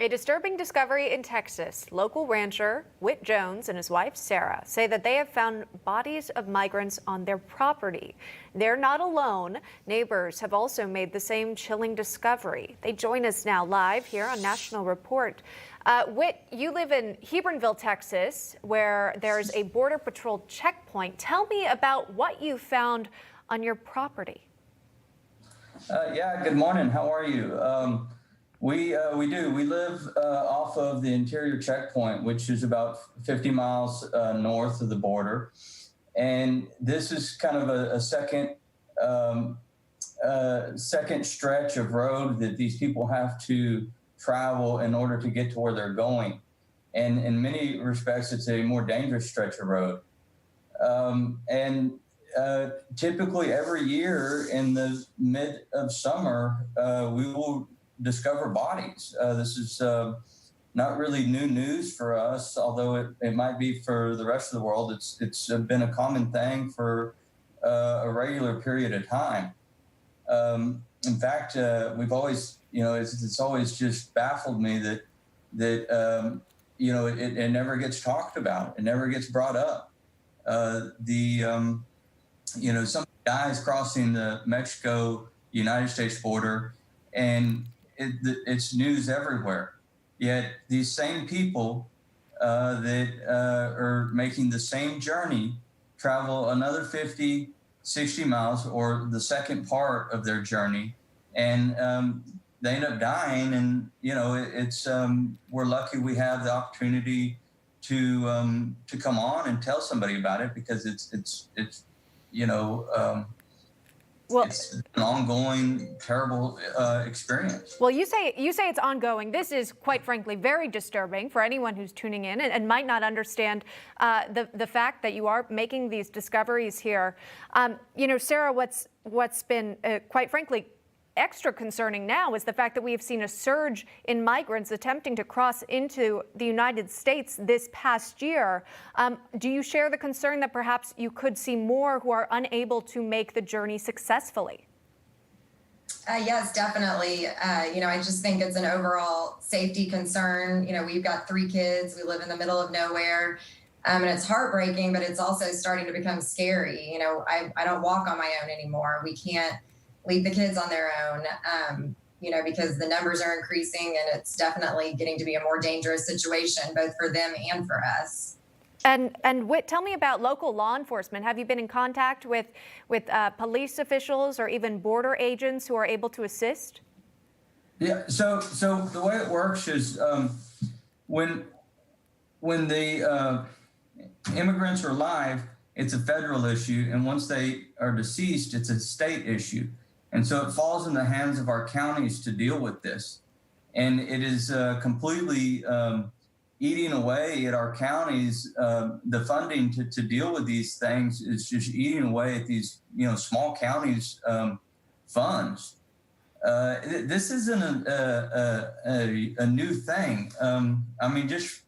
A disturbing discovery in Texas. Local rancher Whit Jones and his wife Sarah say that they have found bodies of migrants on their property. They're not alone. Neighbors have also made the same chilling discovery. They join us now live here on National Report. Whit, you live in Hebronville, Texas, where there's a Border Patrol checkpoint. Tell me about what you found on your property. Yeah, good morning. How are you? We do. We live off of the interior checkpoint, which is about 50 miles north of the border. And this is kind of a second stretch of road that these people have to travel in order to get to where they're going. And in many respects, it's a more dangerous stretch of road. Typically every year in the mid of summer, we will discover bodies. This is not really new news for us, although it might be for the rest of the world. It's been a common thing for a regular period of time. In fact, we've always, it's always just baffled me that it never gets talked about. It never gets brought up. Some guys crossing the Mexico-United States border, and it's news everywhere. Yet these same people that are making the same journey travel another 50, 60 miles, or the second part of their journey, and they end up dying. And we're lucky we have the opportunity to come on and tell somebody about it, because it's an ongoing, terrible experience. Well, you say it's ongoing. This is, quite frankly, very disturbing for anyone who's tuning in and might not understand the fact that you are making these discoveries here. Sarah, what's been, quite frankly, extra concerning now is the fact that we have seen a surge in migrants attempting to cross into the United States this past year. Do you share the concern that perhaps you could see more who are unable to make the journey successfully? Yes, definitely. I just think it's an overall safety concern. We've got 3 kids. We live in the middle of nowhere. And it's heartbreaking, but it's also starting to become scary. I don't walk on my own anymore. We can't leave the kids on their own, because the numbers are increasing, and it's definitely getting to be a more dangerous situation, both for them and for us. And Whit, tell me about local law enforcement. Have you been in contact with police officials or even border agents who are able to assist? Yeah. So the way it works is when the immigrants are alive, it's a federal issue, and once they are deceased, it's a state issue. And so it falls in the hands of our counties to deal with this. And it is completely eating away at our counties. The funding to deal with these things is just eating away at these, small counties' funds. This isn't a new thing. Just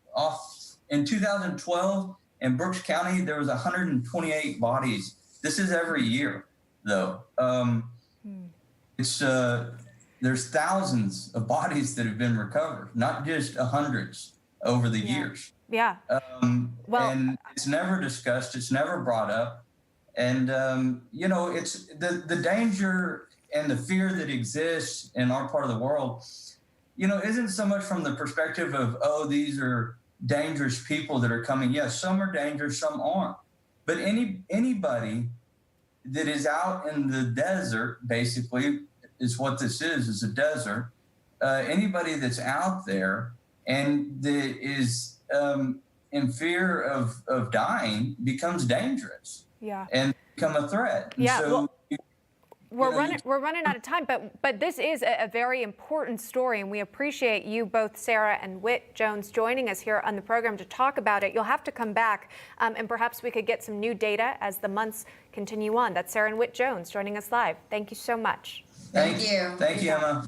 in 2012, in Brooks County, there was 128 bodies. This is every year, though. There's thousands of bodies that have been recovered, not just hundreds over the years. Yeah. And it's never discussed. It's never brought up. And, it's the danger and the fear that exists in our part of the world, isn't so much from the perspective of, these are dangerous people that are coming. Yes, some are dangerous, some aren't. But anybody that is out in the desert, basically, is what this is a desert. Anybody that's out there and that is in fear of dying becomes dangerous. Yeah. And become a threat. Yeah. So, we're running out of time, but this is a very important story, and we appreciate you both, Sarah and Whit Jones, joining us here on the program to talk about it. You'll have to come back, and perhaps we could get some new data as the months continue on. That's Sarah and Whit Jones joining us live. Thank you so much. Thank you. Thank you, Emma.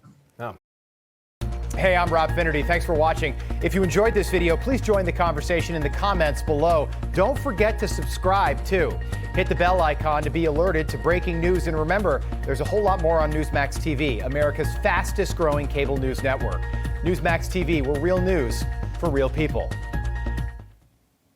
Hey, I'm Rob Finnerty. Thanks for watching. If you enjoyed this video, please join the conversation in the comments below. Don't forget to subscribe, too. Hit the bell icon to be alerted to breaking news. And remember, there's a whole lot more on Newsmax TV, America's fastest growing cable news network. Newsmax TV, we're real news for real people.